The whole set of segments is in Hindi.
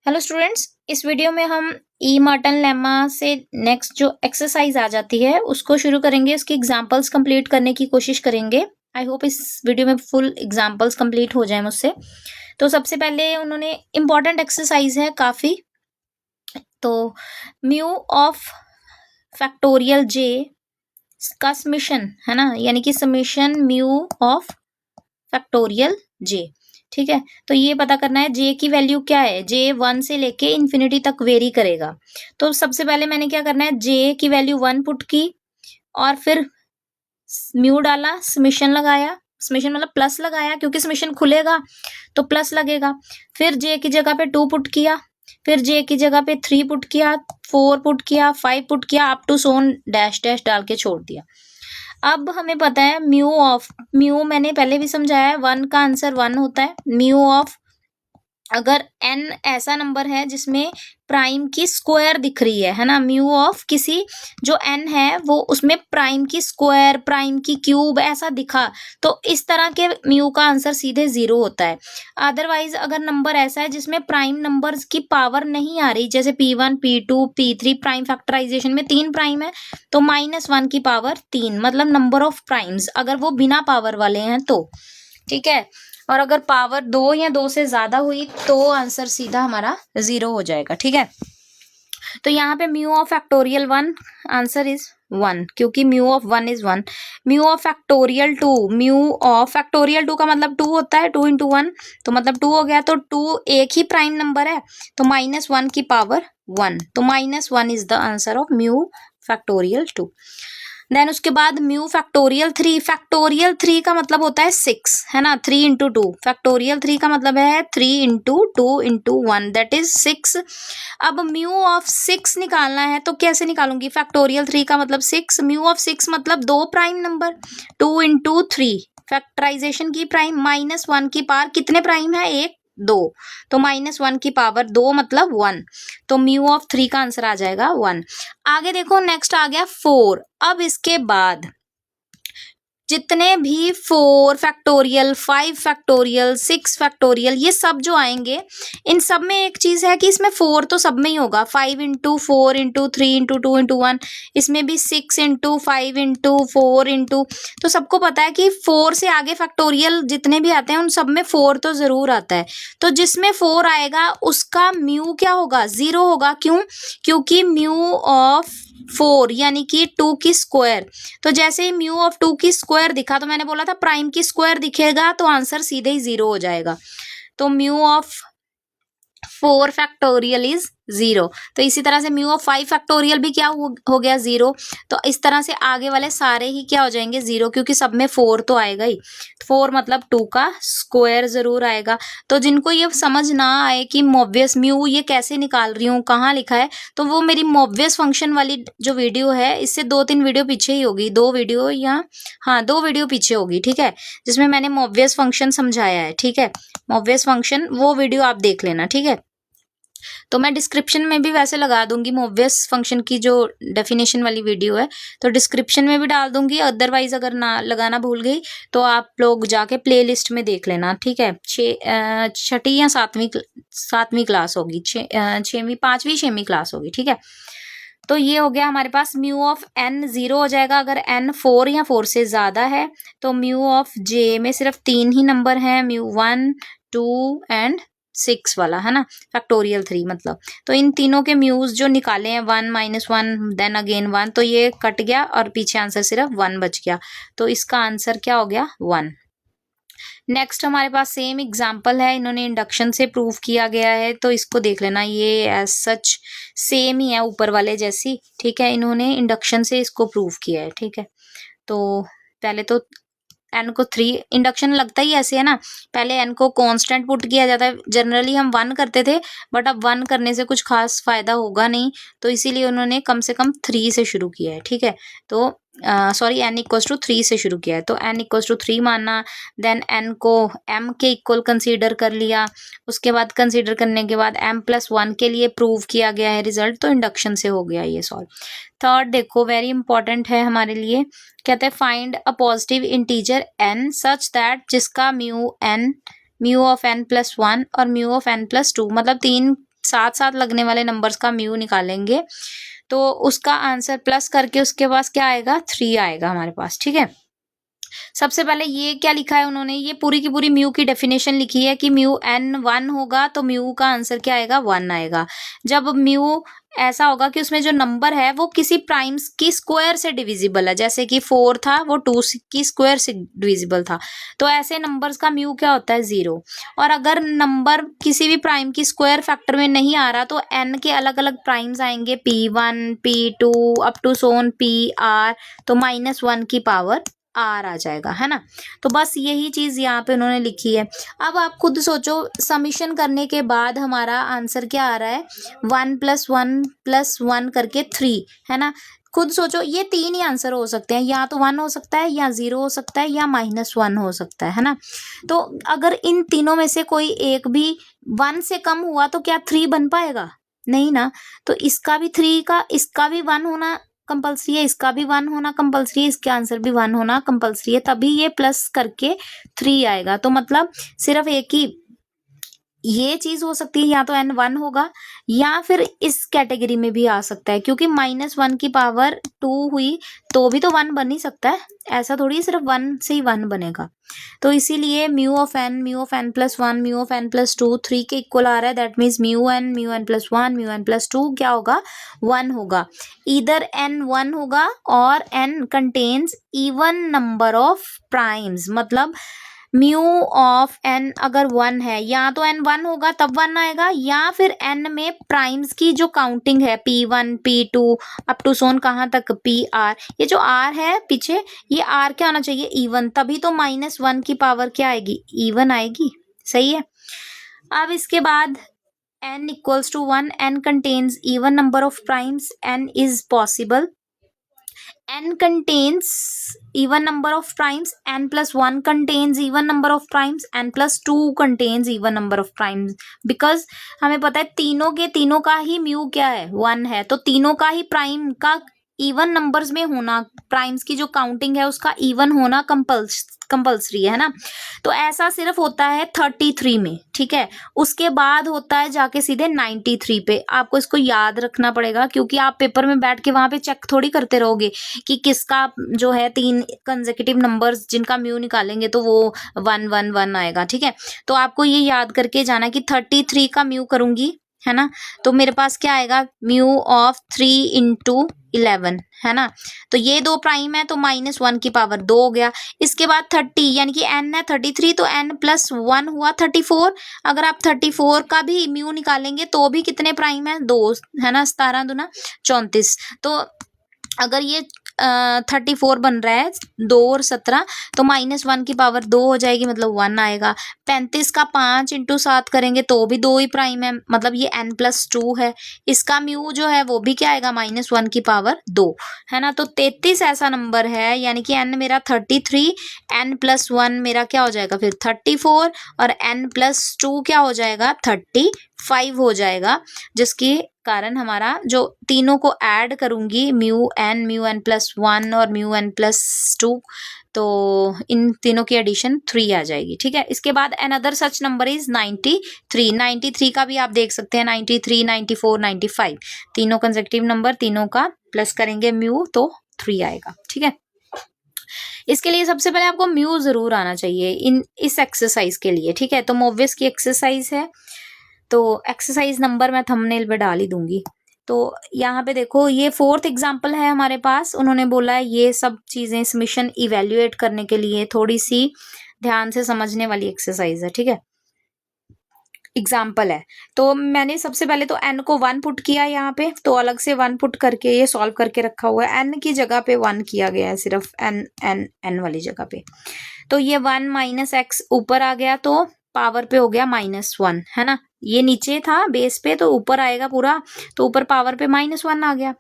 हेलो स्टूडेंट्स, इस वीडियो में हम ई मार्टन लेमा से नेक्स्ट जो एक्सरसाइज आ जाती है उसको शुरू करेंगे। उसकी एग्जांपल्स कंप्लीट करने की कोशिश करेंगे। आई होप इस वीडियो में फुल एग्जांपल्स कंप्लीट हो जाए मुझसे। तो सबसे पहले उन्होंने इम्पॉर्टेंट एक्सरसाइज है काफी। तो म्यू ऑफ फैक्टोरियल जे का समेशन है ना, यानी कि समेशन म्यू ऑफ फैक्टोरियल जे। ठीक है, तो ये पता करना है जे की वैल्यू क्या है। जे 1 से लेके इन्फिनिटी तक वेरी करेगा। तो सबसे पहले मैंने क्या करना है, जे की वैल्यू 1 पुट की और फिर म्यू डाला, समेशन लगाया। समेशन मतलब प्लस लगाया, क्योंकि समेशन खुलेगा तो प्लस लगेगा। फिर जे की जगह पे 2 पुट किया, फिर जे की जगह पे 3 पुट किया, 4 पुट किया, 5 पुट किया, up to so on dash dash डाल के छोड़ दिया। अब हमें पता है म्यू मैंने पहले भी समझाया है, 1 का आंसर 1 होता है। म्यू ऑफ, अगर n ऐसा नंबर है जिसमें प्राइम की स्क्वायर दिख रही है ना, म्यू ऑफ किसी जो n है वो उसमें प्राइम की स्क्वायर, प्राइम की क्यूब ऐसा दिखा, तो इस तरह के म्यू का आंसर सीधे 0 होता है। अदरवाइज अगर नंबर ऐसा है जिसमें प्राइम नंबर्स की पावर नहीं आ रही, जैसे P1 P2 P3, prime factorisation में 3 प्राइम है तो -1 की पावर 3, मतलब नंबर ऑफ प्राइम्स अगर वो बिना पावर वाले हैं तो। ठीक है, और अगर पावर 2 या 2 से ज्यादा हुई तो आंसर सीधा हमारा 0 हो जाएगा। ठीक है, तो यहाँ पे mu of factorial 1 answer is 1, क्योंकि mu of 1 is 1। Mu of factorial 2, mu of factorial 2 का मतलब 2 होता है, 2 इंटू 1 तो मतलब 2 हो गया। तो 2 एक ही प्राइम नंबर है तो -1 की पावर 1, तो -1 is the answer of mu factorial 2। Then उसके बाद म्यू फैक्टोरियल 3, फैक्टोरियल 3 का मतलब होता है 6, है ना, 3 इंटू 2। फैक्टोरियल 3 का मतलब है 3 इंटू 2 इंटू 1 दैट इज 6। अब म्यू ऑफ 6 निकालना है तो कैसे निकालूंगी, फैक्टोरियल 3 का मतलब 6, म्यू ऑफ 6 मतलब 2 प्राइम नंबर, 2 इंटू 3 फैक्टराइजेशन की प्राइम, -1 की पावर कितने प्राइम है, 1 2, तो -1 की पावर 2 मतलब 1, तो म्यू ऑफ 3 का आंसर आ जाएगा 1। आगे देखो, नेक्स्ट आ गया 4। अब इसके बाद जितने भी 4 फैक्टोरियल, 5 फैक्टोरियल, 6 फैक्टोरियल, ये सब जो आएंगे, इन सब में एक चीज है कि इसमें 4 तो सब में ही होगा, 5 इंटू 4 इंटू 3 इंटू 2 इंटू 1, इसमें भी 6 इंटू 5 इंटू 4 इंटू, तो सबको पता है कि 4 से आगे फैक्टोरियल जितने भी आते हैं उन सब में 4 तो जरूर आता है। तो जिसमें 4 आएगा उसका म्यू क्या होगा, 0 होगा। क्यों, क्योंकि म्यू ऑफ 4 यानी कि 2 की स्क्वायर, तो जैसे ही म्यू ऑफ 2 की स्क्वायर दिखा तो मैंने बोला था प्राइम की स्क्वायर दिखेगा तो आंसर सीधे ही 0 हो जाएगा। तो म्यू ऑफ 4 फैक्टोरियल इज 0। तो इसी तरह से म्यू ऑफ 5 फैक्टोरियल भी क्या हो गया, 0। तो इस तरह से आगे वाले सारे ही क्या हो जाएंगे, 0, क्योंकि सब में 4 तो आएगा ही। 4 मतलब 2 का स्क्वायर जरूर आएगा। तो जिनको ये समझ ना आए कि मोबियस म्यू ये कैसे निकाल रही हूँ, कहाँ लिखा है, तो वो मेरी मोबियस फंक्शन वाली जो वीडियो है इससे 2-3 वीडियो पीछे ही होगी, 2 वीडियो या हाँ 2 वीडियो पीछे होगी। ठीक है, जिसमें मैंने मोबियस फंक्शन समझाया है। ठीक है, मोबियस फंक्शन वो वीडियो आप देख लेना। ठीक है, तो मैं डिस्क्रिप्शन में भी वैसे लगा दूंगी मोबियस फंक्शन की जो डेफिनेशन वाली वीडियो है, तो डिस्क्रिप्शन में भी डाल दूंगी। अदरवाइज अगर ना लगाना भूल गई तो आप लोग जाके प्लेलिस्ट में देख लेना। ठीक है, छठी या सातवीं क्लास होगी, 6वीं 5वीं 6वीं क्लास होगी। ठीक है, तो ये हो गया हमारे पास म्यू ऑफ n 0 हो जाएगा अगर n 4 या 4 से ज्यादा है। तो म्यू ऑफ j में सिर्फ 3 ही नंबर है, म्यू 1 2 एंड 6 वाला, है ना, फैक्टोरियल 3 मतलब। तो इन तीनों के म्यूज जो निकाले हैं, 1 -1 देन अगेन 1, तो ये कट गया और पीछे आंसर सिर्फ 1 बच गया। तो इसका आंसर क्या हो गया, 1। नेक्स्ट हमारे पास सेम एग्जाम्पल है, इन्होंने इंडक्शन से प्रूव किया गया है, तो इसको देख लेना, ये एज सच सेम ही है ऊपर वाले जैसी। ठीक है, इन्होंने इंडक्शन से इसको प्रूव किया है। ठीक है, तो पहले तो n को 3, इंडक्शन लगता ही ऐसे है ना, पहले n को कांस्टेंट पुट किया जाता है। जनरली हम 1 करते थे, बट अब 1 करने से कुछ खास फायदा होगा नहीं, तो इसीलिए उन्होंने कम से कम 3 से शुरू किया है। ठीक है, तो सॉरी n इक्वल्स टू 3 से शुरू किया है, तो n इक्वल्स टू 3 माना, देन n को m के इक्वल कंसीडर कर लिया, उसके बाद कंसीडर करने के बाद m+1 के लिए प्रूव किया गया है रिजल्ट, तो इंडक्शन से हो गया ये सॉल्व। थर्ड देखो, वेरी इंपॉर्टेंट है हमारे लिए, कहते हैं find a positive integer n such that जिसका म्यू ऑफ n+1 और म्यू ऑफ n+2 मतलब 3 साथ साथ लगने वाले नंबर्स का म्यू निकालेंगे तो उसका आंसर प्लस करके उसके पास क्या आएगा, 3 आएगा हमारे पास। ठीक है, सबसे पहले ये क्या लिखा है उन्होंने, ये पूरी की पूरी म्यू की डेफिनेशन लिखी है कि म्यू n 1 होगा तो म्यू का आंसर क्या आएगा, 1 आएगा। जब म्यू ऐसा होगा कि उसमें जो नंबर है वो किसी प्राइम्स की स्क्वायर से डिविजिबल है, जैसे कि 4 था वो 2 की स्क्वायर से डिविजिबल था, तो ऐसे नंबर्स का म्यू क्या होता है, 0। और अगर नंबर किसी भी प्राइम की स्क्वायर फैक्टर में नहीं आ रहा तो n के अलग अलग प्राइम्स आएंगे, p1 p2 up to Son pr, तो -1 की पावर r आ जाएगा, है ना। तो बस यही चीज यहाँ पे उन्होंने लिखी है। अब आप खुद सोचो, समीशन करने के बाद हमारा आंसर क्या आ रहा है, 1 + 1 करके 3, है ना। खुद सोचो, ये 3 ही आंसर हो सकते हैं, या तो 1 हो सकता है, या 0 हो सकता है, या -1 हो सकता है ना। तो अगर इन तीनों में से कोई एक भी 1 से कम हुआ तो क्या 3 बन पाएगा, नहीं ना। तो इसका भी 3 का, इसका भी 1 होना कंपल्सरी है, इसका भी 1 होना कंपल्सरी है, इसके आंसर भी 1 होना कंपल्सरी है, तभी ये प्लस करके 3 आएगा। तो मतलब सिर्फ एक ही ये चीज हो सकती है, या तो n 1 होगा या फिर इस कैटेगरी में भी आ सकता है, क्योंकि -1 की पावर 2 हुई तो भी तो 1 बन ही सकता है, ऐसा थोड़ी सिर्फ 1 से ही 1 बनेगा। तो इसीलिए mu of n + 1 mu of n + 2 3 के इक्वल आ रहा है, that means mu n + 1 mu n + 2 क्या होगा, 1 होगा। इधर n 1 होगा और n contains even number of primes, मतलब म्यू ऑफ n अगर 1 है, या तो n 1 होगा तब 1 आएगा, या फिर n में प्राइम्स की जो काउंटिंग है p1 p2 अप टू सोन कहाँ तक pr, ये जो r है पीछे, ये r क्या होना चाहिए, इवन, तभी तो -1 की पावर क्या आएगी, इवन आएगी। सही है। अब इसके बाद n = 1, n contains even number of primes, n is possible, n contains even number of primes, n + 1 contains even number of primes, n + 2 contains even number of primes, because हमें पता है तीनों के तीनों का ही म्यू क्या है, 1 है, तो तीनों का ही प्राइम का इवन नंबर्स में होना, प्राइम्स की जो काउंटिंग है उसका इवन होना कंपल्सरी है ना। तो ऐसा सिर्फ होता है 33 में, ठीक है। उसके बाद होता है जाके सीधे 93 पे। आपको इसको याद रखना पड़ेगा, क्योंकि आप पेपर में बैठ के वहां पे चेक थोड़ी करते रहोगे कि किसका जो है 3 कंसेक्यूटिव नंबर्स जिनका म्यू निकालेंगे तो वो 1 1 1 आएगा, ठीक है। तो आपको ये याद करके जाना कि 33 का म्यू करूंगी, है ना, तो मेरे पास क्या आएगा, म्यू ऑफ 3 × 11, है ना। तो ये 2 प्राइम है तो -1 की पावर 2 हो गया। इसके बाद 30, यानी कि n है 33, तो n + 1 हुआ 34। अगर आप 34 का भी म्यू निकालेंगे तो भी कितने प्राइम है, 2, है ना, 17 दूना 34। तो अगर ये 34 बन रहा है, 2 और 17, तो -1 की पावर 2 हो जाएगी, मतलब 1 आएगा। 35 का 5 × 7 करेंगे तो भी 2 ही प्राइम है, मतलब ये n + 2 है। इसका म्यू जो है वो भी क्या आएगा, -1 की पावर 2, है ना। तो 33 ऐसा नंबर है, यानी कि n मेरा 33, n + 1 मेरा क्या हो जाएगा फिर 34, और n + 2 क्या हो जाएगा 35 हो जाएगा, जिसके कारण हमारा जो तीनों को ऐड करूंगी, म्यू n + 1 और म्यू n + 2, तो इन तीनों की एडिशन 3 आ जाएगी, ठीक है। इसके बाद अनदर सच नंबर इज 93। 93 का भी आप देख सकते हैं, 93 94 95 तीनों कंसेक्यूटिव नंबर, तीनों का प्लस करेंगे म्यू तो 3 आएगा, ठीक है। इसके लिए सबसे पहले आपको म्यू जरूर आना चाहिए इस एक्सरसाइज के लिए, ठीक है। तो मोवियस की एक्सरसाइज है, तो एक्सरसाइज नंबर मैं थंबनेल पे डाल ही दूंगी। तो यहाँ पे देखो, ये 4th एग्जाम्पल है हमारे पास। उन्होंने बोला है ये सब चीजें सबमिशन इवेल्युएट करने के लिए थोड़ी सी ध्यान से समझने वाली एक्सरसाइज है, ठीक है। एग्जाम्पल है, तो मैंने सबसे पहले तो n को 1 पुट किया यहाँ पे, तो अलग से 1 पुट करके ये सॉल्व करके रखा हुआ है। n की जगह पे 1 किया गया है, सिर्फ n वाली जगह पे। तो ये 1 - x ऊपर आ गया तो पावर पे हो गया -1, है ना। ये नीचे था बेस पे, तो ऊपर आएगा पूरा, तो ऊपर पावर पे -1 आ गया।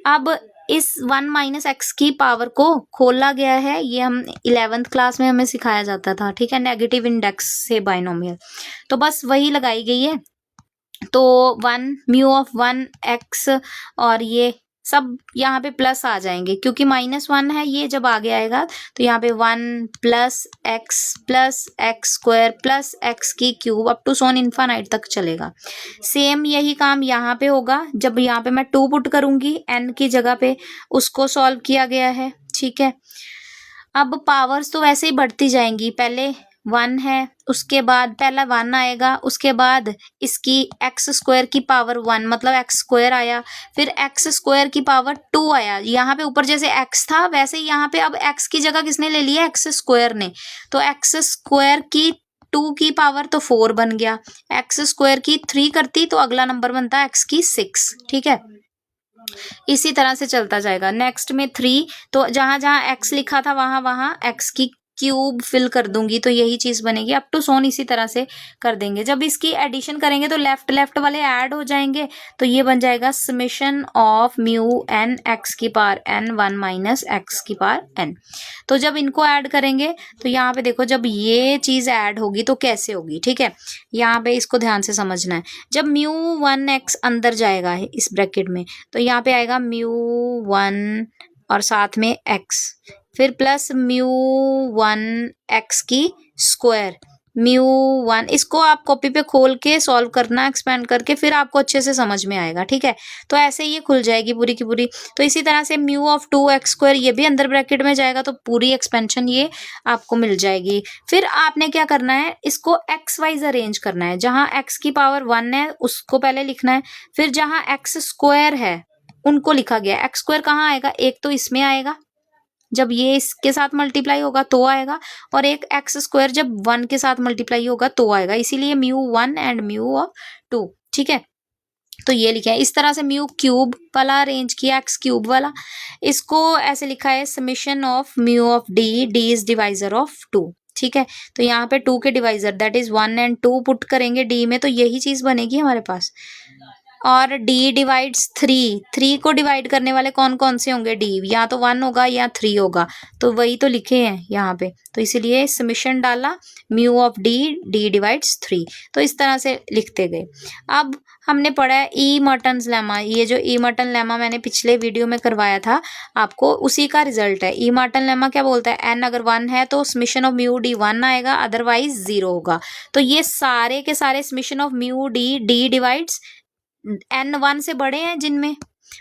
अब इस 1 - x की पावर को खोला गया है, ये हम 11th क्लास में हमें सिखाया जाता था, ठीक है, नेगेटिव इंडेक्स से बाइनोमियल। तो बस वही लगाई गई है। तो 1 म्यू ऑफ 1 x और ये सब यहाँ पे प्लस आ जाएंगे क्योंकि -1 है, ये जब आगे आएगा तो यहाँ पे 1 plus x square plus x की cube up to so on infinite तक चलेगा। सेम यही काम यहाँ पे होगा, जब यहाँ पे मैं 2 पुट करूंगी n की जगह पे, उसको सॉल्व किया गया है। ठीक है, अब पावर्स तो वैसे ही बढ़ती जाएंगी, पहले 1 है, उसके बाद पहला 1 आएगा, उसके बाद इसकी एक्स स्क्वायर की पावर 1 मतलब एक्स स्क्वायर आया, फिर एक्स स्क्वायर की पावर 2 आया। यहाँ पे ऊपर जैसे एक्स था वैसे यहाँ पे अब एक्स की जगह किसने ले लिया, एक्स स्क्वायर ने, तो एक्स स्क्वायर की 2 की पावर तो 4 बन गया, एक्स स्क्वायर की 3 करती तो अगला नंबर बनता एक्स की 6। ठीक है, इसी तरह से चलता जाएगा। नेक्स्ट में 3, तो जहां जहां एक्स लिखा था वहां वहां एक्स की क्यूब फिल कर दूंगी तो यही चीज बनेगी, अप टू सोन इसी तरह से कर देंगे। जब इसकी एडिशन करेंगे तो लेफ्ट लेफ्ट वाले ऐड हो जाएंगे, तो ये बन जाएगा summation of mu n x की पावर एन 1 माइनस एक्स की पावर एन। तो जब इनको ऐड करेंगे तो यहाँ पे देखो, जब ये चीज ऐड होगी तो कैसे होगी। ठीक है, यहाँ पे इसको ध्यान से समझना है। जब म्यू 1 एक्स अंदर जाएगा इस ब्रैकेट में, तो यहाँ पे आएगा म्यू 1 और साथ में एक्स, फिर प्लस म्यू 1 एक्स की स्क्वायर, म्यू 1, इसको आप कॉपी पे खोल के सॉल्व करना एक्सपेंड करके, फिर आपको अच्छे से समझ में आएगा। ठीक है, तो ऐसे ये खुल जाएगी पूरी की पूरी। तो इसी तरह से म्यू ऑफ 2 एक्स स्क्वायर ये भी अंदर ब्रैकेट में जाएगा, तो पूरी एक्सपेंशन ये आपको मिल जाएगी। फिर आपने क्या करना है, इसको एक्स वाइज अरेंज करना है। जहां एक्स की पावर 1 है उसको पहले लिखना है, फिर जहां एक्स स्क्वायर है उनको लिखा गया। एक्स स्क्वायर कहाँ आएगा, एक तो इसमें आएगा जब ये इसके साथ मल्टीप्लाई होगा तो आएगा, और एक एक्स स्क्वायर जब 1 के साथ मल्टीप्लाई होगा तो आएगा, इसीलिए म्यू 1 एंड म्यू ऑफ 2। ठीक है, तो ये लिखा है। इस तरह से म्यू क्यूब वाला अरेंज किया, एक्स क्यूब वाला, इसको ऐसे लिखा है summation of mu of D, D is divisor of 2। ठीक है, तो यहाँ पे 2 के divisor that is 1 and 2 put करेंगे डी में, तो यही चीज बनेगी हमारे पास। और d डिवाइड्स 3, 3 को डिवाइड करने वाले कौन कौन से होंगे, d, या तो 1 होगा या 3 होगा, तो वही तो लिखे हैं यहाँ पे, तो इसीलिए समेशन डाला म्यू ऑफ d डिवाइड्स 3, तो इस तरह से लिखते गए। अब हमने पढ़ा है ई मर्टन्स लेमा, ये जो ई मर्टन लेमा मैंने पिछले वीडियो में करवाया था आपको, उसी का रिजल्ट है। ई मर्टन लेमा क्या बोलता है, n अगर 1 है तो समेशन ऑफ म्यू डी 1 आएगा, अदरवाइज 0 होगा। तो ये सारे के सारे summation of mu D divides n 1 से बड़े हैं जिनमें,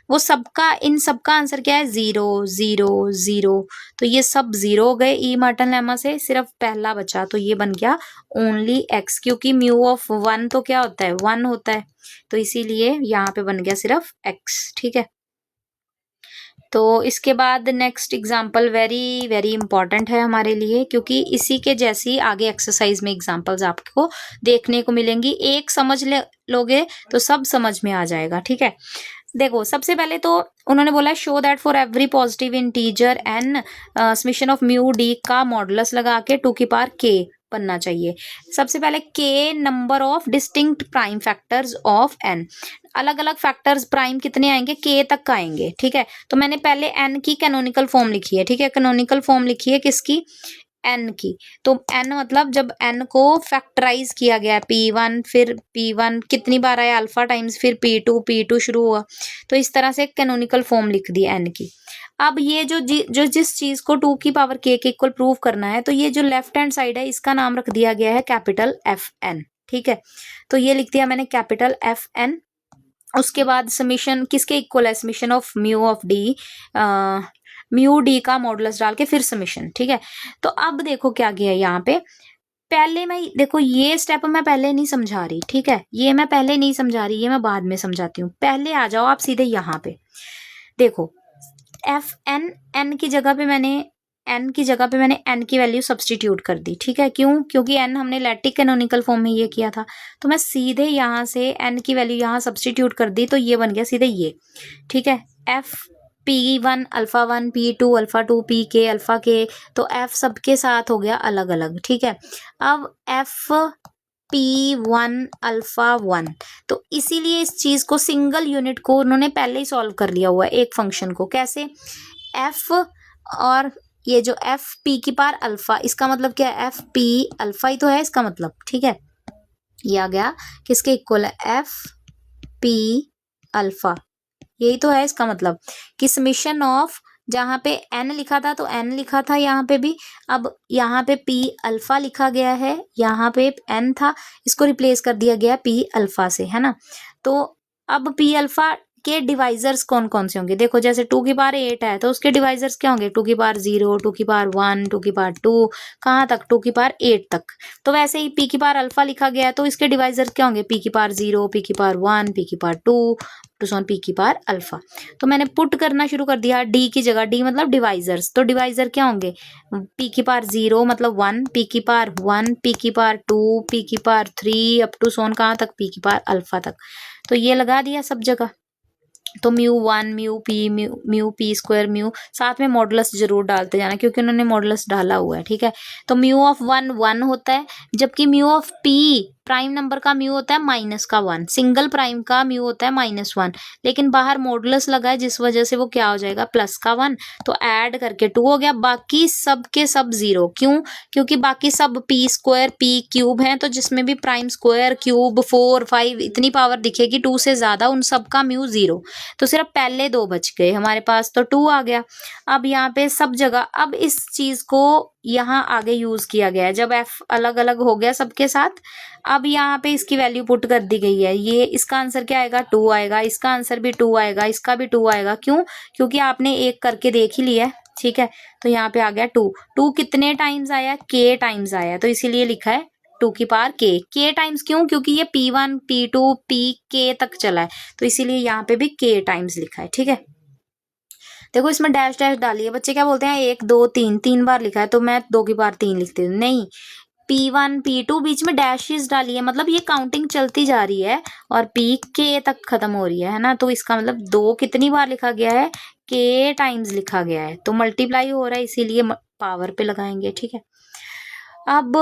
वो सबका, इन सबका आंसर क्या है, 0 0 0, तो ये सब 0 हो गए ई मर्टन लेमा से, सिर्फ पहला बचा, तो ये बन गया ओनली x, क्योंकि म्यू ऑफ 1 तो क्या होता है, 1 होता है, तो इसीलिए यहाँ पे बन गया सिर्फ x। ठीक है, तो इसके बाद next example very very important है हमारे लिए, क्योंकि इसी के जैसी आगे एक्सरसाइज में एग्जाम्पल्स आपको देखने को मिलेंगी। एक समझ लोगे तो सब समझ में आ जाएगा। ठीक है, देखो सबसे पहले तो उन्होंने बोला show that for every positive integer n summation of mu d का मॉडुलस लगा के 2 की पावर k बनना चाहिए। सबसे पहले k number of distinct prime factors of n, अलग अलग फैक्टर्स प्राइम कितने आएंगे, k तक आएंगे। ठीक है, तो मैंने पहले n की कैनोनिकल फॉर्म लिखी है। ठीक है, कैनोनिकल फॉर्म लिखी है किसकी, n की, तो n मतलब जब n को फैक्टराइज किया गया, p1 फिर p1 कितनी बार आया, अल्फा टाइम्स, फिर p2 शुरू हुआ, तो इस तरह से कैनोनिकल फॉर्म लिख दी n की। अब ये जो जिस चीज को 2 की पावर k के इक्वल प्रूव करना है, तो ये जो लेफ्ट हैंड साइड है इसका नाम रख दिया गया है कैपिटल Fn। ठीक है, तो ये लिख दिया मैंने कैपिटल Fn। उसके बाद समेशन किसके इक्वल है, summation of mu of D, mu d का मॉडुलस डाल के फिर समेशन। ठीक है, तो अब देखो क्या किया यहाँ पे, पहले मैं देखो ये स्टेप मैं पहले नहीं समझा रही। ठीक है, ये मैं पहले नहीं समझा रही, ये मैं बाद में समझाती हूँ। पहले आ जाओ आप सीधे यहाँ पे, देखो Fn, n की जगह पे मैंने n की वैल्यू सब्सटीट्यूट कर दी। ठीक है, क्यों, क्योंकि n हमने लैटिक कैनोनिकल फॉर्म में ये किया था, तो मैं सीधे यहाँ से n की वैल्यू यहाँ सब्सटीट्यूट कर दी, तो ये बन गया सीधे ये। ठीक है, f p1 alpha 1, p2 alpha 2, pk alpha k, तो f सबके साथ हो गया अलग अलग। ठीक है, अब f p1 अल्फा 1, तो इसीलिए इस चीज को, सिंगल यूनिट को उन्होंने पहले ही सॉल्व कर लिया हुआ है एक फंक्शन को। कैसे, f और ये जो f p की पावर अल्फा, इसका मतलब क्या है, f p अल्फा ही तो है इसका मतलब। ठीक है, ये आ गया किसके इक्वल है, f p अल्फा, यही तो है इसका मतलब कि समीशन ऑफ, जहाँ पे n लिखा था तो n लिखा था यहाँ पे भी, अब यहाँ पे p अल्फा लिखा गया है, यहाँ पे n था, इसको रिप्लेस कर दिया गया p अल्फा से, है ना। तो अब p अल्फा के डिवाइजर्स कौन कौन से होंगे, देखो जैसे 2 की पावर 8 है तो उसके डिवाइजर्स क्या होंगे, 2 की पावर 0, 2 की पावर 1, 2 की पावर 2, कहाँ तक, 2 की पावर 8 तक। तो वैसे ही p की पावर अल्फा लिखा गया है तो इसके डिवाइजर क्या होंगे, p की पावर 0, p की पावर 1, p की पावर 2 टू सॉन p की पावर अल्फा। तो मैंने पुट करना शुरू कर दिया d की जगह, d मतलब डिवाइजर्स, तो डिवाइजर क्या होंगे, p की पावर 0 मतलब 1, p की पावर 1, p की पावर 2, p की पावर 3 अप टू सोन कहाँ तक, p की पावर अल्फा तक। तो ये लगा दिया सब जगह। तो μ1 μp μp स्क्वायर म्यू, साथ में मॉडुलस जरूर डालते जाना क्योंकि उन्होंने मॉडुलस डाला हुआ है, ठीक है। तो म्यू ऑफ 1 1 होता है, जबकि mu of p prime number का म्यू होता है माइनस का 1, सिंगल प्राइम का म्यू होता है -1, लेकिन बाहर मॉडुलस लगा है जिस वजह से वो क्या हो जाएगा, प्लस का 1, तो ऐड करके 2 हो गया, बाकी सब के सब 0। क्यों, क्योंकि बाकी सब p स्क्वायर p क्यूब हैं, तो जिसमें भी प्राइम स्क्वायर क्यूब 4 5 इतनी पावर दिखेगी 2 से ज्यादा, उन सब का म्यू 0, तो सिर्फ पहले 2 बच गए हमारे पास, तो 2 आ गया। अब यहाँ पे सब जगह, अब इस चीज को यहाँ आगे यूज किया गया है, जब f अलग अलग हो गया सबके साथ, अब यहाँ पे इसकी वैल्यू पुट कर दी गई है, ये इसका आंसर क्या आएगा, 2 आएगा, इसका आंसर भी 2 आएगा, इसका भी 2 आएगा। क्यों, क्योंकि आपने एक करके देख ही लिया है, ठीक है। तो यहाँ पे आ गया 2, 2 कितने टाइम्स आया, k टाइम्स आया, तो इसीलिए लिखा है 2 की पावर k टाइम्स। क्यों, क्योंकि ये p1 p2 pk तक चला है, तो इसीलिए यहाँ पे भी k टाइम्स लिखा है, ठीक है। देखो इसमें डैश डैश डाली है, बच्चे क्या बोलते हैं 1 2 3 3 बार लिखा है, तो मैं 2 की पावर 3 लिखती हूँ, नहीं, p1 p2 बीच में डैशेस डाली है, मतलब ये काउंटिंग चलती जा रही है और pk तक खत्म हो रही है ना, तो इसका मतलब 2 कितनी बार लिखा गया है, k टाइम्स लिखा गया है, तो मल्टीप्लाई हो रहा है, इसीलिए पावर पे लगाएंगे, ठीक है। अब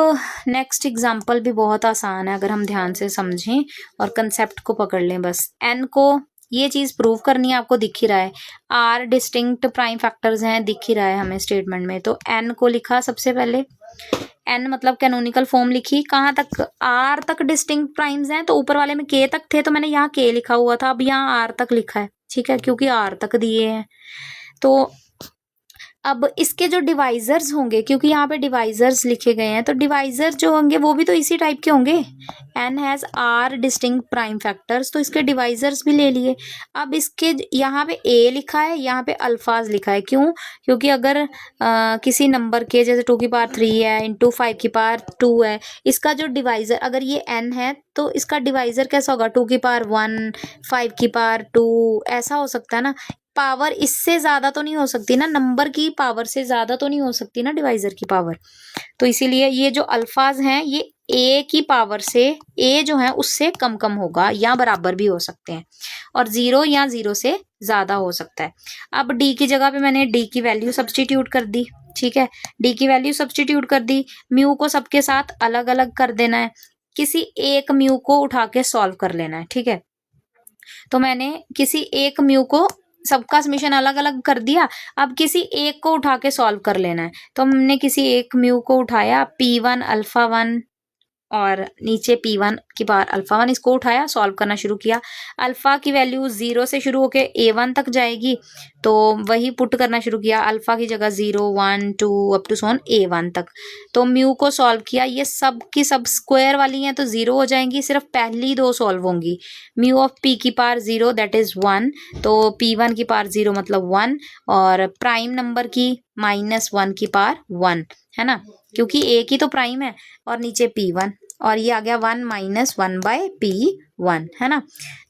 नेक्स्ट एग्जाम्पल भी बहुत आसान है अगर हम ध्यान से समझें और कंसेप्ट को पकड़ लें, बस n को ये चीज प्रूव करनी है, आपको दिख ही रहा है r डिस्टिंक्ट प्राइम फैक्टर्स हैं, दिख ही रहा है हमें स्टेटमेंट में। तो n को लिखा सबसे पहले, n मतलब कैनोनिकल फॉर्म लिखी, कहाँ तक, r तक डिस्टिंक्ट प्राइम्स हैं, तो ऊपर वाले में k तक थे, तो मैंने यहाँ k लिखा हुआ था, अब यहाँ r तक लिखा है, ठीक है, क्योंकि r तक दिए हैं। तो अब इसके जो डिवाइजर्स होंगे, क्योंकि यहाँ पे डिवाइजर्स लिखे गए हैं, तो डिवाइजर जो होंगे वो भी तो इसी टाइप के होंगे, n has r distinct prime factors, तो इसके डिवाइजर्स भी ले लिए। अब इसके यहाँ पे a लिखा है, यहाँ पे अल्फाज लिखा है, क्यों, क्योंकि अगर किसी नंबर के जैसे 2 की पावर 3 है इंटू 5 की पावर 2 है, इसका जो डिवाइजर अगर ये n है तो इसका डिवाइजर कैसा होगा, 2 की पावर 1, 5 की पावर 2, ऐसा हो सकता है ना, पावर इससे ज्यादा तो नहीं हो सकती ना, नंबर की पावर से ज्यादा तो नहीं हो सकती ना डिवाइजर की पावर, तो इसीलिए ये जो अल्फाज हैं ये a की पावर से, a जो है उससे कम कम होगा या बराबर भी हो सकते हैं, और 0 या 0 से ज्यादा हो सकता है। अब d की जगह पे मैंने d की वैल्यू सब्सटीट्यूट कर दी, ठीक है, d की वैल्यू सब्सटीट्यूट कर दी, म्यू को सबके साथ अलग अलग कर देना है, किसी एक म्यू को उठा के सॉल्व कर लेना है, ठीक है। तो मैंने किसी एक म्यू को, सबका समीशन अलग अलग कर दिया, अब किसी एक को उठा के सॉल्व कर लेना है, तो हमने किसी एक म्यू को उठाया, p1 अल्फा 1 और नीचे p1 की पावर अल्फा 1, इसको उठाया, सॉल्व करना शुरू किया, अल्फा की वैल्यू 0 से शुरू होके a1 तक जाएगी, तो वही पुट करना शुरू किया, अल्फा की जगह 0 1 2 अप टू सोन a1 तक, तो म्यू को सॉल्व किया, ये सब की सब स्क्वायर वाली हैं तो 0 हो जाएंगी, सिर्फ पहली 2 सॉल्व होंगी, म्यू ऑफ p की पावर 0 दैट इज 1, तो p1 की पावर 0 मतलब 1, और प्राइम नंबर की -1 की पावर 1, है ना, क्योंकि एक ही तो प्राइम है, और नीचे p1, और ये आ गया 1 - 1 बाय p1, है ना,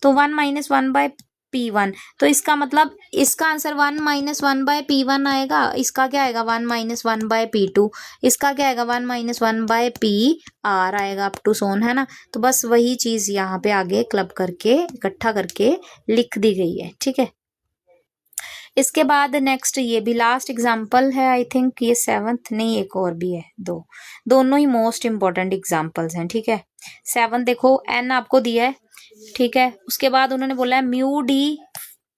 तो 1 - 1 बाय p1, तो इसका मतलब इसका आंसर 1 - 1 बाय p1 आएगा, इसका क्या आएगा 1 - 1 बाय p2, इसका क्या आएगा 1 - 1 बाय pr आएगा अप टू सोन, है ना। तो बस वही चीज यहाँ पे आगे क्लब करके इकट्ठा करके लिख दी गई है, ठीक है। इसके बाद नेक्स्ट ये भी लास्ट एग्जाम्पल है, आई थिंक ये 7th नहीं, एक और भी है, दोनों ही मोस्ट इंपॉर्टेंट एग्जाम्पल्स हैं, ठीक है। 7 देखो n आपको दिया है, ठीक है, उसके बाद उन्होंने बोला है म्यू डी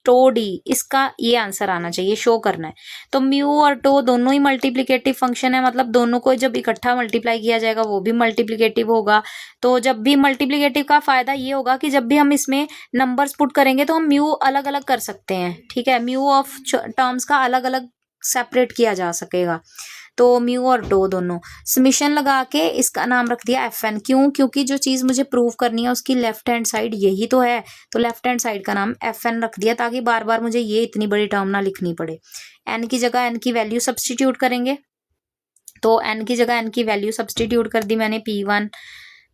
टो डी, इसका ये आंसर आना चाहिए, शो करना है। तो म्यू और टो दोनों ही मल्टीप्लिकेटिव फंक्शन है, मतलब दोनों को जब इकट्ठा मल्टीप्लाई किया जाएगा वो भी मल्टीप्लिकेटिव होगा। तो जब भी मल्टीप्लिकेटिव का फायदा ये होगा कि जब भी हम इसमें नंबर्स पुट करेंगे तो हम म्यू अलग अलग कर सकते हैं, ठीक है, म्यू ऑफ टर्म्स का अलग अलग सेपरेट किया जा सकेगा। तो म्यू और टो दोनों समीशन लगा के इसका नाम रख दिया एफ एन। क्यों? क्योंकि जो चीज मुझे प्रूव करनी है उसकी लेफ्ट हैंड साइड यही तो है, तो लेफ्ट हैंड साइड का नाम एफ एन रख दिया ताकि बार बार मुझे ये इतनी बड़ी टर्म ना लिखनी पड़े। एन की जगह एन की वैल्यू सब्सटीट्यूट करेंगे, तो एन की जगह एन की वैल्यू सब्सटीट्यूट कर दी मैंने P1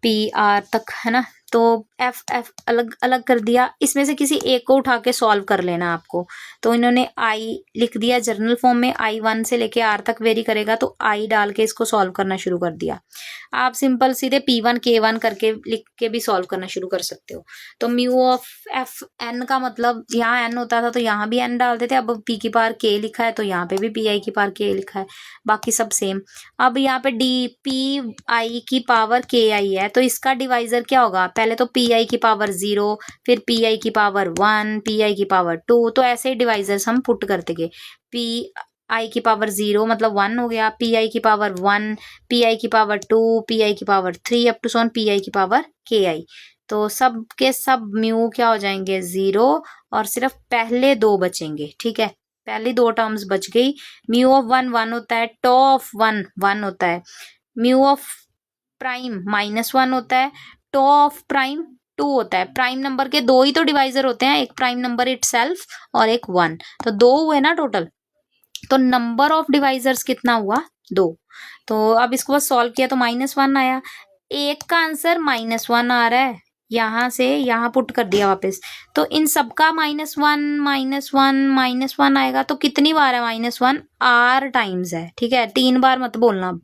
PR तक, है ना। तो एफ एफ अलग अलग कर दिया, इसमें से किसी एक को उठा के सॉल्व कर लेना आपको। तो इन्होंने आई लिख दिया जर्नल फॉर्म में, I1 से लेके R तक वेरी करेगा, तो आई डाल के इसको सॉल्व करना शुरू कर दिया। आप सिंपल सीधे P1 K1 करके लिख के भी सॉल्व करना शुरू कर सकते हो। तो म्यू ऑफ एफ एन का मतलब यहाँ एन होता था तो यहाँ भी एन डालते थे, अब P की पावर K लिखा है तो यहाँ पे भी PI की पावर K लिखा है, बाकी सब सेम। अब यहाँ पे डी PI की पावर KI है, तो इसका डिवाइजर क्या होगा? पहले तो PI की पावर 0, फिर PI की पावर 1, PI की पावर 2, तो ऐसे ही डिवाइजर्स हम पुट करते गए। PI की पावर 0 मतलब 1 हो गया, PI की पावर 1, PI की पावर 2, PI की power 3 up to so on PI की पावर KI। तो सब के सब म्यू क्या हो जाएंगे? 0, और सिर्फ पहले दो बचेंगे, ठीक है, पहली दो टर्म्स बच गई। म्यू ऑफ 1 1 होता है, टो ऑफ 1 1 होता है, म्यू ऑफ प्राइम -1 होता है, टो ऑफ प्राइम 2 होता है। प्राइम नंबर के दो ही तो डिवाइजर होते हैं, एक प्राइम नंबर इटसेल्फ और एक 1, तो 2 हुए ना टोटल। तो नंबर ऑफ डिवाइजर्स कितना हुआ? 2। तो अब इसको बस सॉल्व किया तो -1 आया, एक का आंसर -1 आ रहा है, यहाँ से यहाँ पुट कर दिया वापस, तो इन सबका -1 आएगा। तो कितनी बार है -1? R टाइम्स है, ठीक है, 3 बार मत बोलना, अब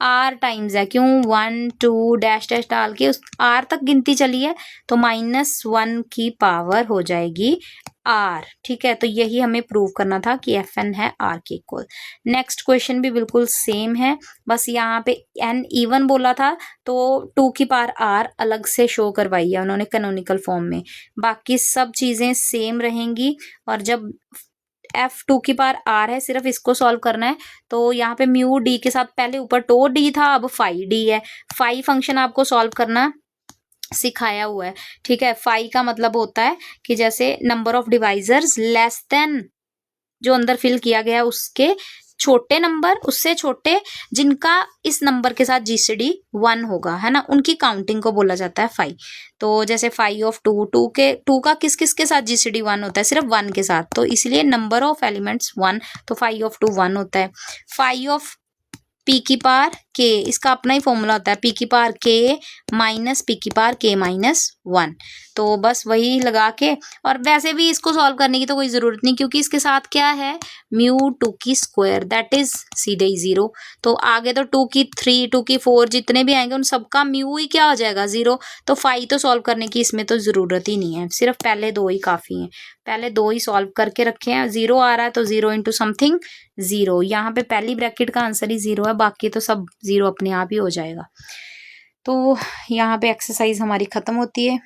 R टाइम्स है। क्यों? 1 2 डैश डैश डाल के उस R तक गिनती चली है, तो -1 की पावर हो जाएगी R, ठीक है। तो यही हमें प्रूव करना था कि FN है R के इक्वल। नेक्स्ट क्वेश्चन भी बिल्कुल सेम है, बस यहाँ पे N इवन बोला था तो 2 की पावर R अलग से शो करवाई है उन्होंने कैनोनिकल फॉर्म में, बाकी सब चीजें सेम रहेंगी। और जब F2 की पावर R है, सिर्फ इसको सॉल्व करना है। तो यहाँ पे म्यू D के साथ पहले ऊपर टो D था, अब फाई D है। फाई फंक्शन आपको सॉल्व करना सिखाया हुआ है, ठीक है। फाई का मतलब होता है कि जैसे number of divisors less than जो अंदर फिल किया गया उसके छोटे नंबर, उससे छोटे जिनका इस नंबर के साथ GCD 1 होगा, है ना, उनकी काउंटिंग को बोला जाता है फाई। तो जैसे फाई ऑफ 2 का किस किस के साथ GCD 1 होता है? सिर्फ 1 के साथ, तो इसलिए नंबर ऑफ एलिमेंट्स 1, तो फाई ऑफ 2 1 होता है। फाई ऑफ P की पावर K, इसका अपना ही फॉर्मूला होता है, P की पावर K माइनस P की पावर K -1। तो बस वही लगा के, और वैसे भी इसको सॉल्व करने की तो कोई जरूरत नहीं, क्योंकि इसके साथ क्या है? म्यू 2 की स्क्वायर, दैट इज सीधे ही 0। तो आगे तो 2 की 3 2 की 4 जितने भी आएंगे उन सबका म्यू ही क्या हो जाएगा? 0। तो फाई तो सॉल्व करने की इसमें तो जरूरत ही नहीं है, सिर्फ पहले दो ही काफी हैं, पहले दो ही सॉल्व करके रखे हैं। 0 आ रहा है तो 0 इंटू समथिंग 0, यहाँ पे पहली ब्रैकेट का आंसर ही 0 है, बाकी तो सब 0 अपने आप ही हो जाएगा। तो यहाँ पे एक्सरसाइज हमारी खत्म होती है।